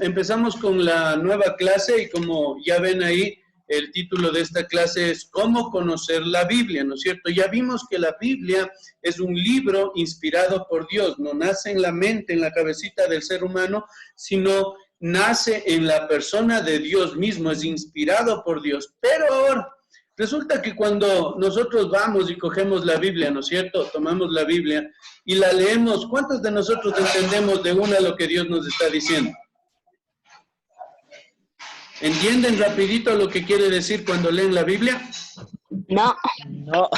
empezamos con la nueva clase y como ya ven ahí, el título de esta clase es ¿Cómo conocer la Biblia? ¿No es cierto? Ya vimos que la Biblia es un libro inspirado por Dios, no nace en la mente, en la cabecita del ser humano, sino nace en la persona de Dios mismo, es inspirado por Dios. Pero ahora, resulta que cuando nosotros vamos y cogemos la Biblia, ¿no es cierto? Tomamos la Biblia y la leemos, ¿cuántos de nosotros entendemos de una lo que Dios nos está diciendo? ¿Entienden rapidito lo que quiere decir cuando leen la Biblia? No. No.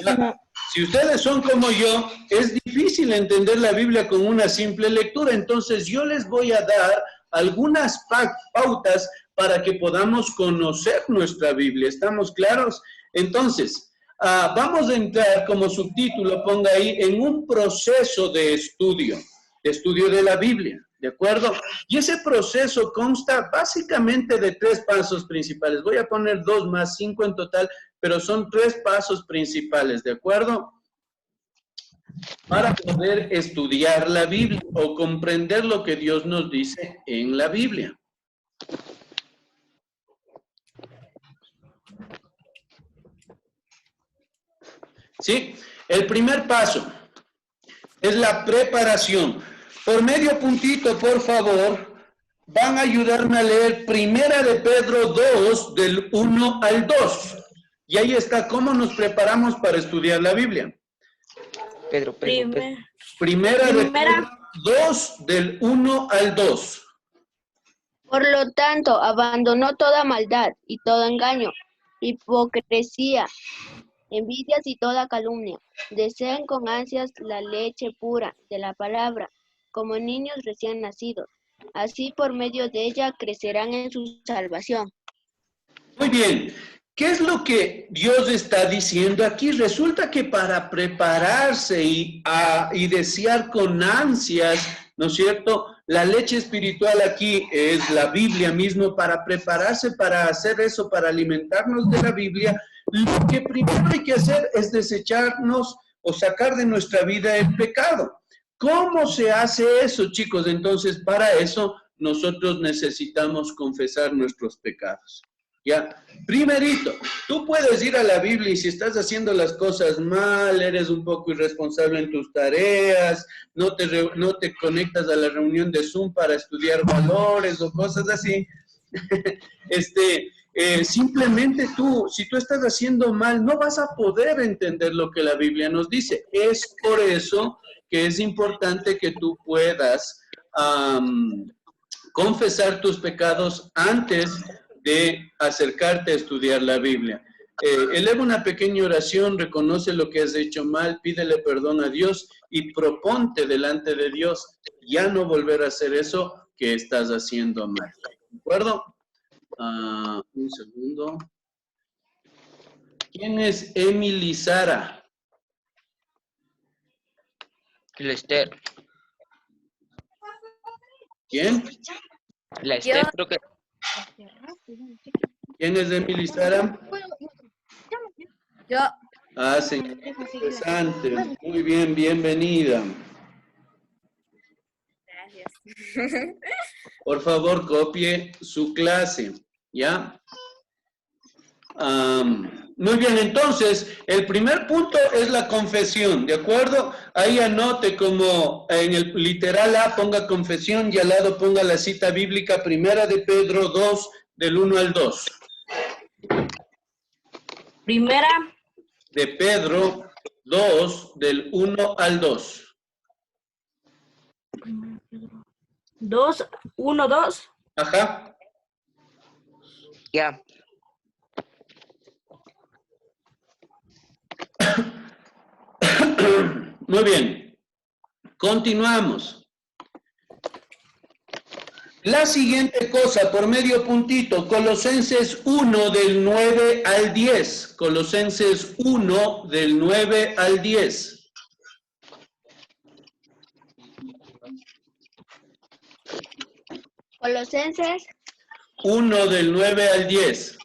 Ya, si ustedes son como yo, es difícil entender la Biblia con una simple lectura, entonces yo les voy a dar algunas pautas para que podamos conocer nuestra Biblia. ¿Estamos claros? Entonces, vamos a entrar como subtítulo, ponga ahí, en un proceso de estudio de la Biblia. ¿De acuerdo? Y ese proceso consta básicamente de 3 pasos principales. Voy a poner 2 más 5 en total, pero son 3 pasos principales, ¿de acuerdo? Para poder estudiar la Biblia o comprender lo que Dios nos dice en la Biblia. ¿Sí? El primer paso es la preparación. Por medio puntito, por favor, van a ayudarme a leer Primera de Pedro 2, del 1 al 2. Y ahí está cómo nos preparamos para estudiar la Biblia. Pedro. Primera de Pedro 2, del 1 al 2. Por lo tanto, abandonó toda maldad y todo engaño, hipocresía, envidias y toda calumnia. Desean con ansias la leche pura de la palabra, como niños recién nacidos. Así por medio de ella crecerán en su salvación. Muy bien. ¿Qué es lo que Dios está diciendo aquí? Resulta que para prepararse y desear con ansias, ¿no es cierto? La leche espiritual aquí es la Biblia mismo. Para prepararse para hacer eso, para alimentarnos de la Biblia, lo que primero hay que hacer es desecharnos o sacar de nuestra vida el pecado. ¿Cómo se hace eso, chicos? Entonces, para eso nosotros necesitamos confesar nuestros pecados. Ya, primerito, tú puedes ir a la Biblia y si estás haciendo las cosas mal, eres un poco irresponsable en tus tareas, no te conectas a la reunión de Zoom para estudiar valores o cosas así, simplemente si tú estás haciendo mal, no vas a poder entender lo que la Biblia nos dice. Es por eso que es importante que tú puedas confesar tus pecados antes de acercarte a estudiar la Biblia. Eleva una pequeña oración, reconoce lo que has hecho mal, pídele perdón a Dios y proponte delante de Dios ya no volver a hacer eso que estás haciendo mal. ¿De acuerdo? Un segundo. ¿Quién es Emily Sara? Lester. ¿Quién? Lester, creo que. ¿Quién es Emily Sara? Yo. Señor, interesante. Muy bien, bienvenida. Gracias. Por favor, copie su clase, ¿ya? Muy bien, entonces, el primer punto es la confesión, ¿de acuerdo? Ahí anote como en el literal A ponga confesión y al lado ponga la cita bíblica Primera de Pedro 2, del 1 al 2. Primera De Pedro 2, del 1 al 2. 2, 1, 2. Ajá. Ya. Muy bien. Continuamos. La siguiente cosa, por medio puntito, Colosenses 1 del 9 al 10. Colosenses 1 del 9 al 10. Colosenses 1 del 9 al 10.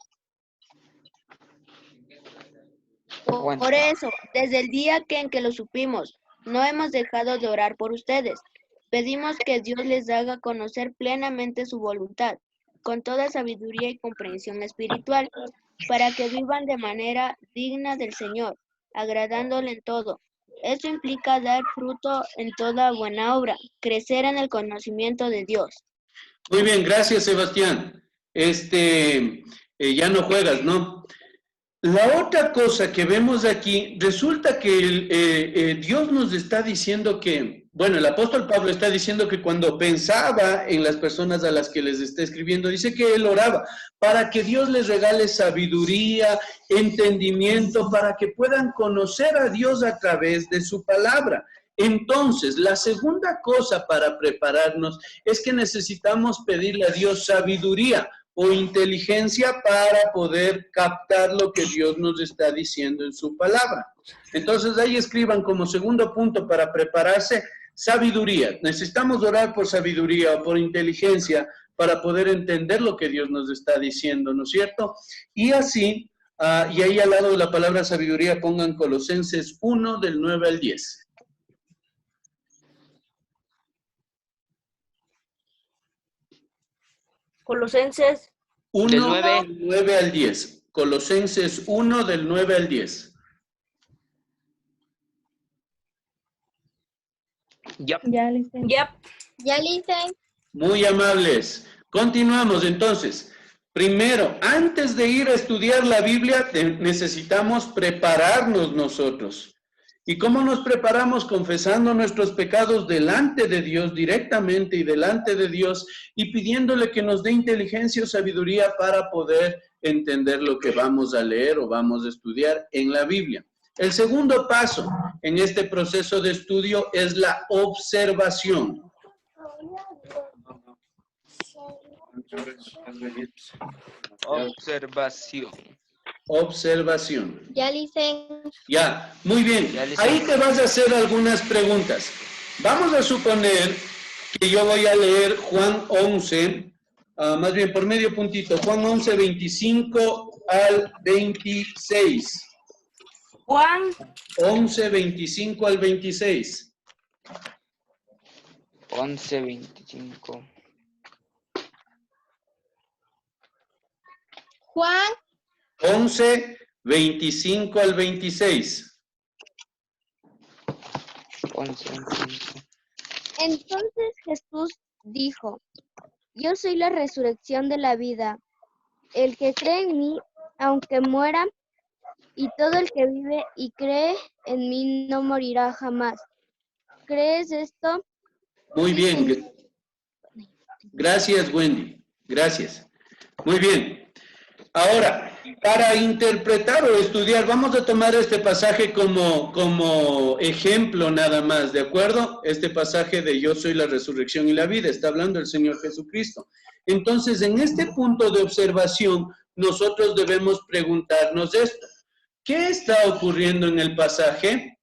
Por eso, desde el día en que lo supimos, no hemos dejado de orar por ustedes, pedimos que Dios les haga conocer plenamente su voluntad, con toda sabiduría y comprensión espiritual, para que vivan de manera digna del Señor, agradándole en todo. Esto implica dar fruto en toda buena obra, crecer en el conocimiento de Dios. Muy bien, gracias, Sebastián. Ya no juegas, ¿no? La otra cosa que vemos aquí, resulta que Dios nos está diciendo que, bueno, el apóstol Pablo está diciendo que cuando pensaba en las personas a las que les está escribiendo, dice que él oraba para que Dios les regale sabiduría, entendimiento, para que puedan conocer a Dios a través de su palabra. Entonces, la segunda cosa para prepararnos es que necesitamos pedirle a Dios sabiduría o inteligencia para poder captar lo que Dios nos está diciendo en su palabra. Entonces ahí escriban como segundo punto para prepararse, sabiduría. Necesitamos orar por sabiduría o por inteligencia para poder entender lo que Dios nos está diciendo, ¿no es cierto? Y así, y ahí al lado de la palabra sabiduría pongan Colosenses 1 del 9 al 10. Colosenses 1 Del 9. del 9 al 10. Colosenses 1 del 9 al 10. Ya. Yep. Ya le hice. Muy amables. Continuamos entonces. Primero, antes de ir a estudiar la Biblia, necesitamos prepararnos nosotros. ¿Y cómo nos preparamos? Confesando nuestros pecados delante de Dios, directamente y delante de Dios, y pidiéndole que nos dé inteligencia o sabiduría para poder entender lo que vamos a leer o vamos a estudiar en la Biblia. El segundo paso en este proceso de estudio es la observación. Observación. Observación. Ya le hice. Ya, muy bien. Ya les Ahí sé. te vas a hacer algunas preguntas. Vamos a suponer que yo voy a leer Juan 11, más bien por medio puntito, Juan 11, 25 al 26. Juan 11, 25 al 26. 11, 25. Juan 11, 25 al 26. 11, 25. Entonces Jesús dijo, yo soy la resurrección de la vida. El que cree en mí, aunque muera, y todo el que vive y cree en mí no morirá jamás. ¿Crees esto? Muy Sí, bien. Señor. Gracias, Wendy. Gracias. Muy bien. Ahora, para interpretar o estudiar, vamos a tomar este pasaje como ejemplo nada más, ¿de acuerdo? Este pasaje de yo soy la resurrección y la vida, está hablando el Señor Jesucristo. Entonces, en este punto de observación, nosotros debemos preguntarnos esto. ¿Qué está ocurriendo en el pasaje?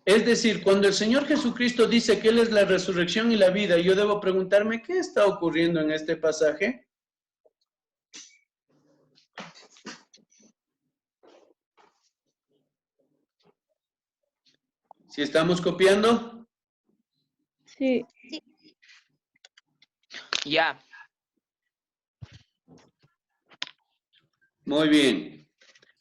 Es decir, cuando el Señor Jesucristo dice que Él es la resurrección y la vida, yo debo preguntarme, ¿qué está ocurriendo en este pasaje? ¿Si estamos copiando? Sí. Ya. Muy bien.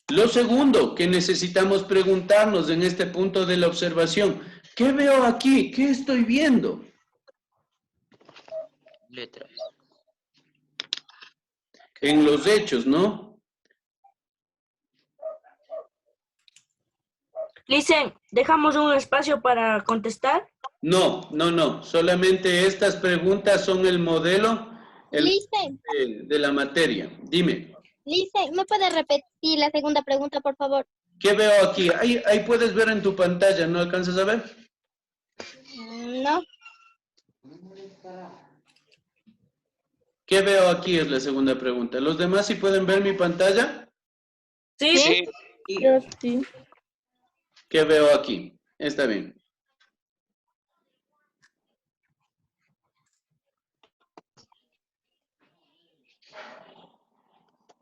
Lo segundo que necesitamos preguntarnos en este punto de la observación, ¿qué veo aquí? ¿Qué estoy viendo? Letras. En los hechos, ¿no? Listen, ¿dejamos un espacio para contestar? No, no, no. Solamente estas preguntas son el modelo Listen, de la materia. Dime, listen, ¿me puede repetir la segunda pregunta, por favor? ¿qué veo aquí? Ahí puedes ver en tu pantalla, ¿no alcanzas a ver? No. ¿Qué veo aquí? Es la segunda pregunta. ¿Los demás sí pueden ver mi pantalla? Sí. Sí. Yo sí. ¿Qué veo aquí? Está bien.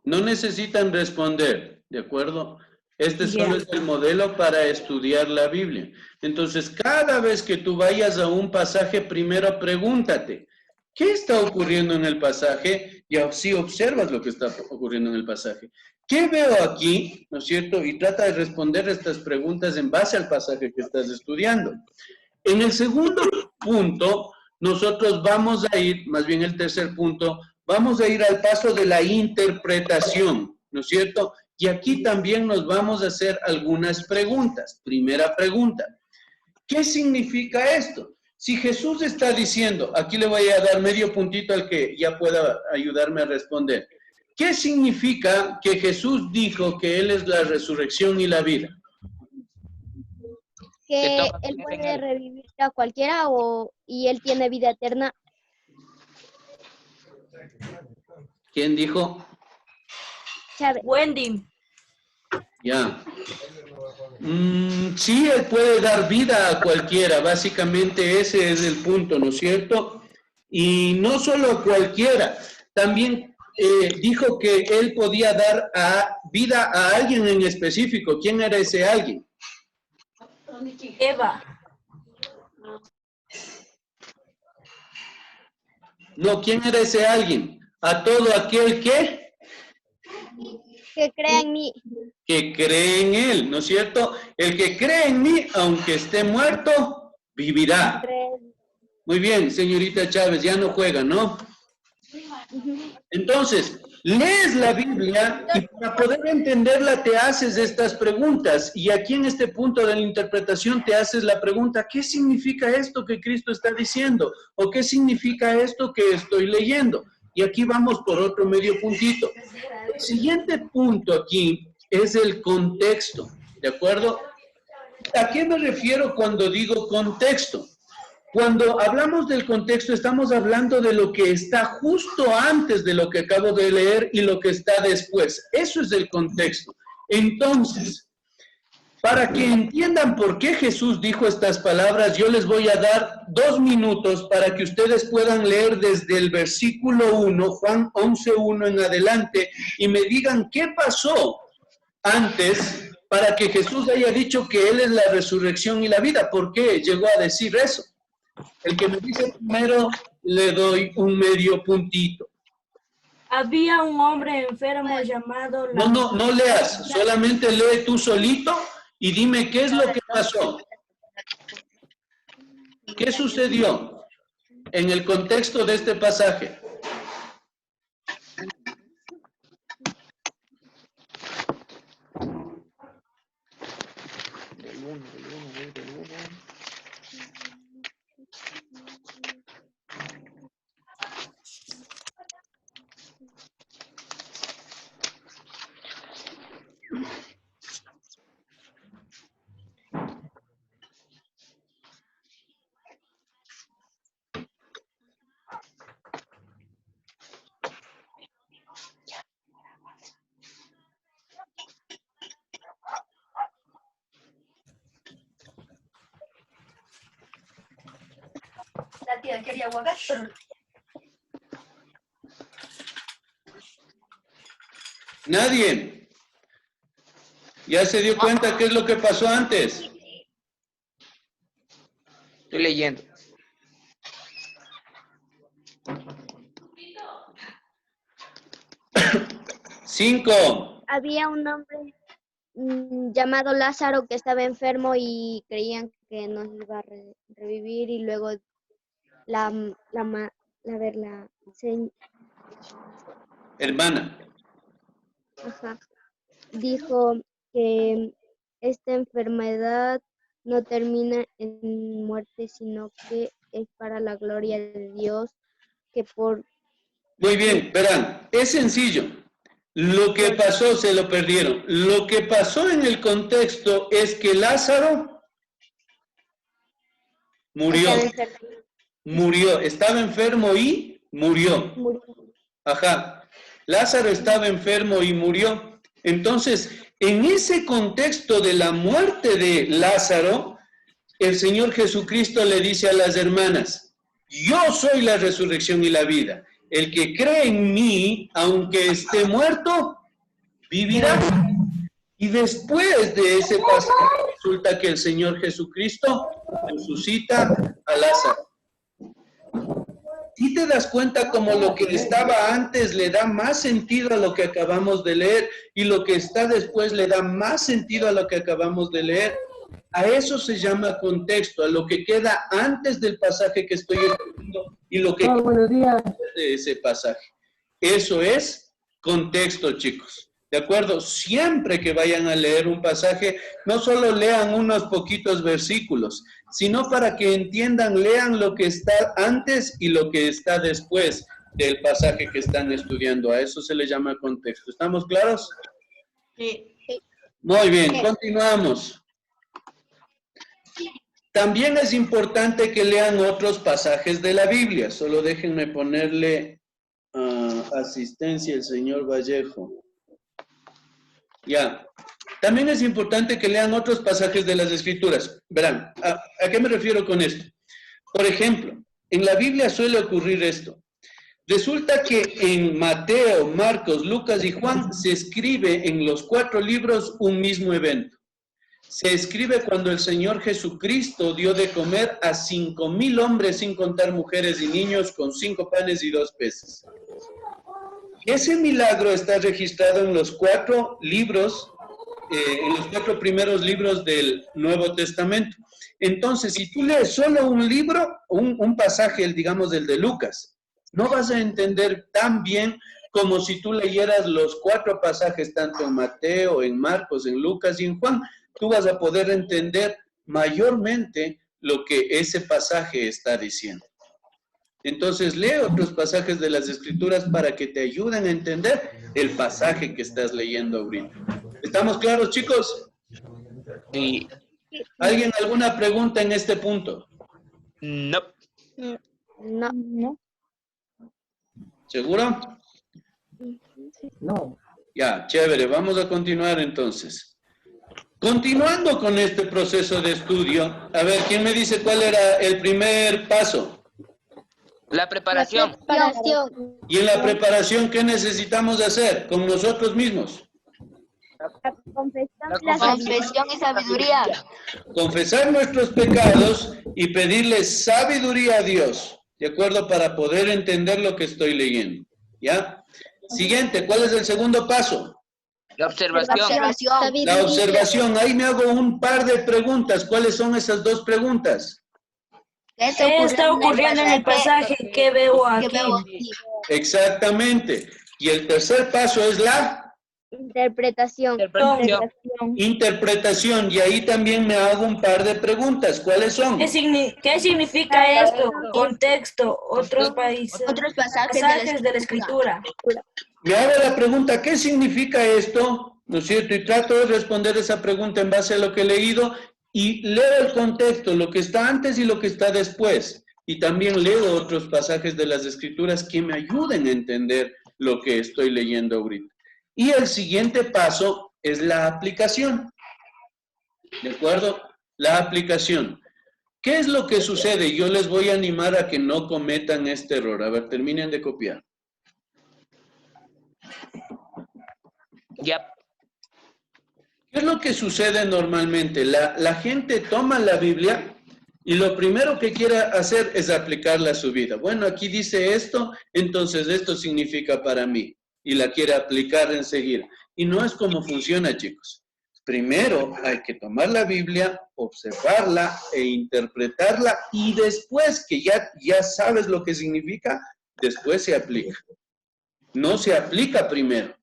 No necesitan responder, ¿de acuerdo? Este Ya. solo es el modelo para estudiar la Biblia. Entonces, cada vez que tú vayas a un pasaje, primero pregúntate, ¿qué está ocurriendo en el pasaje? Y así observas lo que está ocurriendo en el pasaje. ¿Qué veo aquí? ¿No es cierto? Y trata de responder estas preguntas en base al pasaje que estás estudiando. En el segundo punto, nosotros vamos a ir, más bien el tercer punto, vamos a ir al paso de la interpretación, ¿no es cierto? Y aquí también nos vamos a hacer algunas preguntas. Primera pregunta, ¿qué significa esto? Si Jesús está diciendo, aquí le voy a dar medio puntito al que ya pueda ayudarme a responder. ¿Qué significa que Jesús dijo que Él es la resurrección y la vida? Que toca él creer en puede él. revivir a cualquiera y él tiene vida eterna. ¿Quién dijo? Chávez. Wendy. Ya. Sí, Él puede dar vida a cualquiera, básicamente ese es el punto, ¿no es cierto? Y no solo a cualquiera, también dijo que Él podía dar vida a alguien en específico. ¿Quién era ese alguien? Eva. No, ¿quién era ese alguien? A todo aquel Que crea en mí. que cree en Él, ¿no es cierto? El que cree en mí, aunque esté muerto, vivirá. Muy bien, señorita Chávez, ya no juega, ¿no? Entonces, lees la Biblia y para poder entenderla te haces estas preguntas. Y aquí en este punto de la interpretación te haces la pregunta, ¿qué significa esto que Cristo está diciendo? ¿O qué significa esto que estoy leyendo? Y aquí vamos por otro medio puntito. El siguiente punto aquí es el contexto, ¿de acuerdo? ¿A qué me refiero cuando digo contexto? Cuando hablamos del contexto, estamos hablando de lo que está justo antes de lo que acabo de leer y lo que está después. Eso es el contexto. Entonces, para que entiendan por qué Jesús dijo estas palabras, yo les voy a dar 2 minutos para que ustedes puedan leer desde el versículo 1, Juan 11:1 en adelante, y me digan qué pasó antes para que Jesús haya dicho que Él es la resurrección y la vida. ¿Por qué llegó a decir eso? El que me dice primero, le doy un medio puntito. Había un hombre enfermo llamado No leas, solamente lee tú solito y dime qué es lo que pasó. ¿Qué sucedió en el contexto de este pasaje? Del 1, del 1. La tía quería aguacate, pero Nadie. ¿Ya se dio cuenta qué es lo que pasó antes? Estoy leyendo. Cinco. Había un hombre llamado Lázaro que estaba enfermo y creían que no iba a revivir y luego Hermana. dijo que esta enfermedad no termina en muerte, sino que es para la gloria de Dios, que por... Muy bien, verán, es sencillo. Lo que pasó se lo perdieron. Lo que pasó en el contexto es que Lázaro murió. Estaba enfermo y murió. Ajá. Lázaro estaba enfermo y murió. Entonces, en ese contexto de la muerte de Lázaro, el Señor Jesucristo le dice a las hermanas, yo soy la resurrección y la vida. El que cree en mí, aunque esté muerto, vivirá. Y después de ese pasaje resulta que el Señor Jesucristo resucita a Lázaro. ¿Sí te das cuenta como lo que estaba antes le da más sentido a lo que acabamos de leer y lo que está después le da más sentido a lo que acabamos de leer? A eso se llama contexto, a lo que queda antes del pasaje que estoy escribiendo y lo que queda después de ese pasaje. Eso es contexto, chicos. ¿De acuerdo? Siempre que vayan a leer un pasaje, no solo lean unos poquitos versículos, sino para que entiendan, lean lo que está antes y lo que está después del pasaje que están estudiando. A eso se le llama contexto. ¿Estamos claros? Sí. Muy bien, continuamos. También es importante que lean otros pasajes de la Biblia. Solo déjenme ponerle asistencia al señor Vallejo. Ya. También es importante que lean otros pasajes de las Escrituras. Verán, ¿a qué me refiero con esto? Por ejemplo, en la Biblia suele ocurrir esto. Resulta que en Mateo, Marcos, Lucas y Juan se escribe en los 4 libros un mismo evento. Se escribe cuando el Señor Jesucristo dio de comer a 5,000 hombres, sin contar mujeres y niños, con 5 panes y 2 peces. Ese milagro está registrado en los 4 libros, en los 4 primeros libros del Nuevo Testamento. Entonces, si tú lees solo un libro, un pasaje, digamos, el de Lucas, no vas a entender tan bien como si tú leyeras los 4 pasajes, tanto en Mateo, en Marcos, en Lucas y en Juan. Tú vas a poder entender mayormente lo que ese pasaje está diciendo. Entonces, lee otros pasajes de las Escrituras para que te ayuden a entender el pasaje que estás leyendo ahorita. ¿Estamos claros, chicos? Sí. ¿Alguien alguna pregunta en este punto? No. No. ¿Seguro? No. Ya, chévere. Vamos a continuar entonces. Continuando con este proceso de estudio, a ver, ¿quién me dice cuál era el primer paso? La preparación. Preparación. Y en la preparación, ¿qué necesitamos hacer con nosotros mismos? La Confesión y sabiduría. Confesar nuestros pecados y pedirle sabiduría a Dios, ¿de acuerdo? Para poder entender lo que estoy leyendo, ¿ya? Siguiente, ¿cuál es el segundo paso? La observación. La observación. Ahí me hago un par de preguntas. ¿Cuáles son esas 2 preguntas? ¿Qué está ocurriendo en el pasaje? ¿Qué veo aquí? Exactamente. Y el tercer paso es la Interpretación. interpretación. Y ahí también me hago un par de preguntas. ¿Cuáles son? ¿Qué significa esto? Contexto, otros países, Otros pasajes de la Escritura. Me hago la pregunta, ¿qué significa esto? ¿No es cierto? Y trato de responder esa pregunta en base a lo que he leído y leo el contexto, lo que está antes y lo que está después. Y también leo otros pasajes de las Escrituras que me ayuden a entender lo que estoy leyendo ahorita. Y el siguiente paso es la aplicación. ¿De acuerdo? La aplicación. ¿Qué es lo que sucede? Yo les voy a animar a que no cometan este error. A ver, terminen de copiar. Ya. ¿Qué es lo que sucede normalmente? La gente toma la Biblia y lo primero que quiere hacer es aplicarla a su vida. Bueno, aquí dice esto, entonces esto significa para mí. Y la quiere aplicar enseguida. Y no es como funciona, chicos. Primero hay que tomar la Biblia, observarla e interpretarla y después que ya sabes lo que significa, después se aplica. No se aplica primero.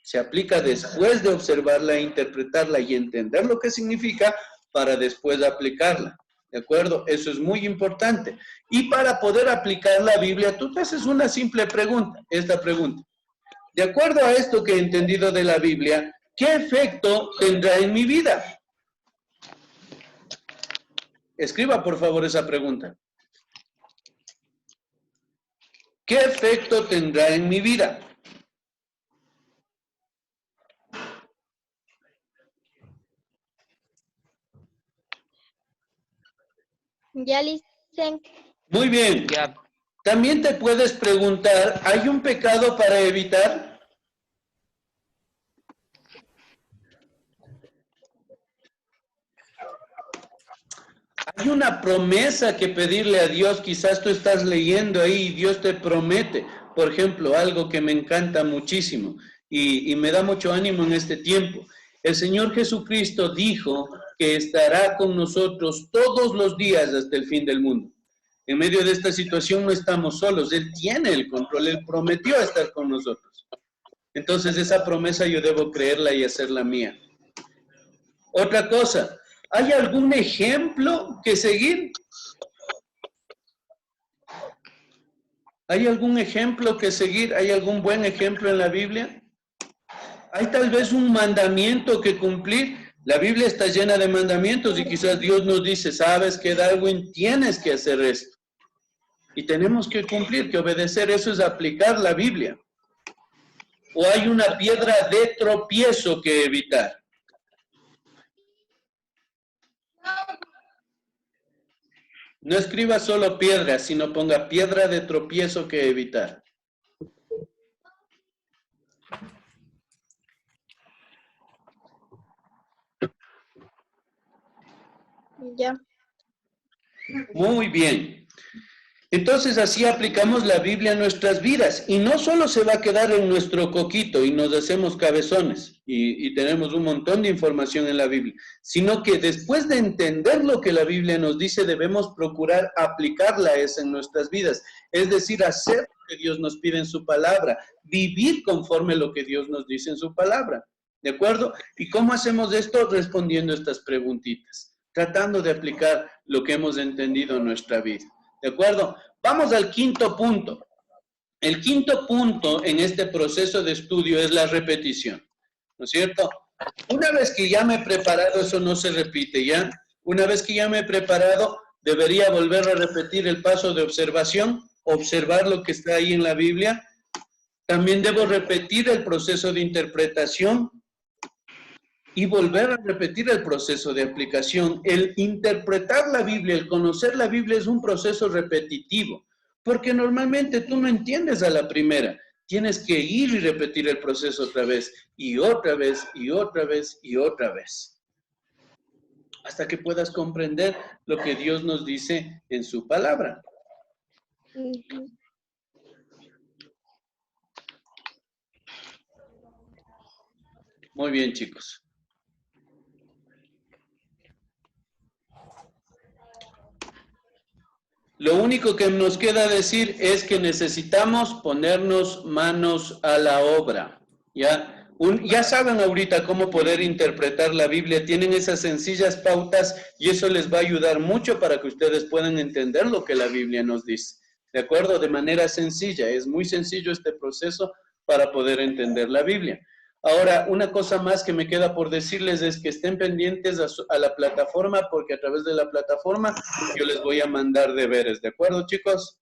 Se aplica después de observarla, interpretarla y entender lo que significa para después aplicarla. ¿De acuerdo? Eso es muy importante. Y para poder aplicar la Biblia, tú te haces una simple pregunta, esta pregunta. De acuerdo a esto que he entendido de la Biblia, ¿qué efecto tendrá en mi vida? Escriba, por favor, esa pregunta. ¿Qué efecto tendrá en mi vida? Ya dicen. Muy bien. Ya. También te puedes preguntar, ¿hay un pecado para evitar? Hay una promesa que pedirle a Dios. Quizás tú estás leyendo ahí y Dios te promete. Por ejemplo, algo que me encanta muchísimo y me da mucho ánimo en este tiempo. El Señor Jesucristo dijo que estará con nosotros todos los días hasta el fin del mundo. En medio de esta situación no estamos solos. Él tiene el control. Él prometió estar con nosotros. Entonces esa promesa yo debo creerla y hacerla mía. Otra cosa, ¿hay algún ejemplo que seguir? ¿Hay algún ejemplo que seguir? ¿Hay algún buen ejemplo en la Biblia? ¿Hay tal vez un mandamiento que cumplir? La Biblia está llena de mandamientos y quizás Dios nos dice, sabes que Darwin, tienes que hacer esto. Y tenemos que cumplir, que obedecer, eso es aplicar la Biblia. ¿O hay una piedra de tropiezo que evitar? No escriba solo piedra, sino ponga piedra de tropiezo que evitar. Ya. Muy bien. Entonces así aplicamos la Biblia a nuestras vidas y no solo se va a quedar en nuestro coquito y nos hacemos cabezones y tenemos un montón de información en la Biblia, sino que después de entender lo que la Biblia nos dice debemos procurar aplicarla esa en nuestras vidas, es decir, hacer lo que Dios nos pide en su palabra, vivir conforme lo que Dios nos dice en su palabra, ¿de acuerdo? ¿Y cómo hacemos esto? Respondiendo estas preguntitas, tratando de aplicar lo que hemos entendido en nuestra vida. ¿De acuerdo? Vamos al quinto punto. El quinto punto en este proceso de estudio es la repetición, ¿no es cierto? Una vez que ya me he preparado, eso no se repite, ¿ya? Una vez que ya me he preparado, debería volver a repetir el paso de observación, observar lo que está ahí en la Biblia. También debo repetir el proceso de interpretación, y volver a repetir el proceso de aplicación. El interpretar la Biblia, el conocer la Biblia es un proceso repetitivo, porque normalmente tú no entiendes a la primera. Tienes que ir y repetir el proceso otra vez, y otra vez, y otra vez, y otra vez. Hasta que puedas comprender lo que Dios nos dice en su palabra. Muy bien, chicos. Lo único que nos queda decir es que necesitamos ponernos manos a la obra, ¿ya? Ya saben ahorita cómo poder interpretar la Biblia, tienen esas sencillas pautas y eso les va a ayudar mucho para que ustedes puedan entender lo que la Biblia nos dice, ¿de acuerdo? De manera sencilla, es muy sencillo este proceso para poder entender la Biblia. Ahora, una cosa más que me queda por decirles es que estén pendientes a la plataforma, porque a través de la plataforma yo les voy a mandar deberes, ¿de acuerdo, chicos?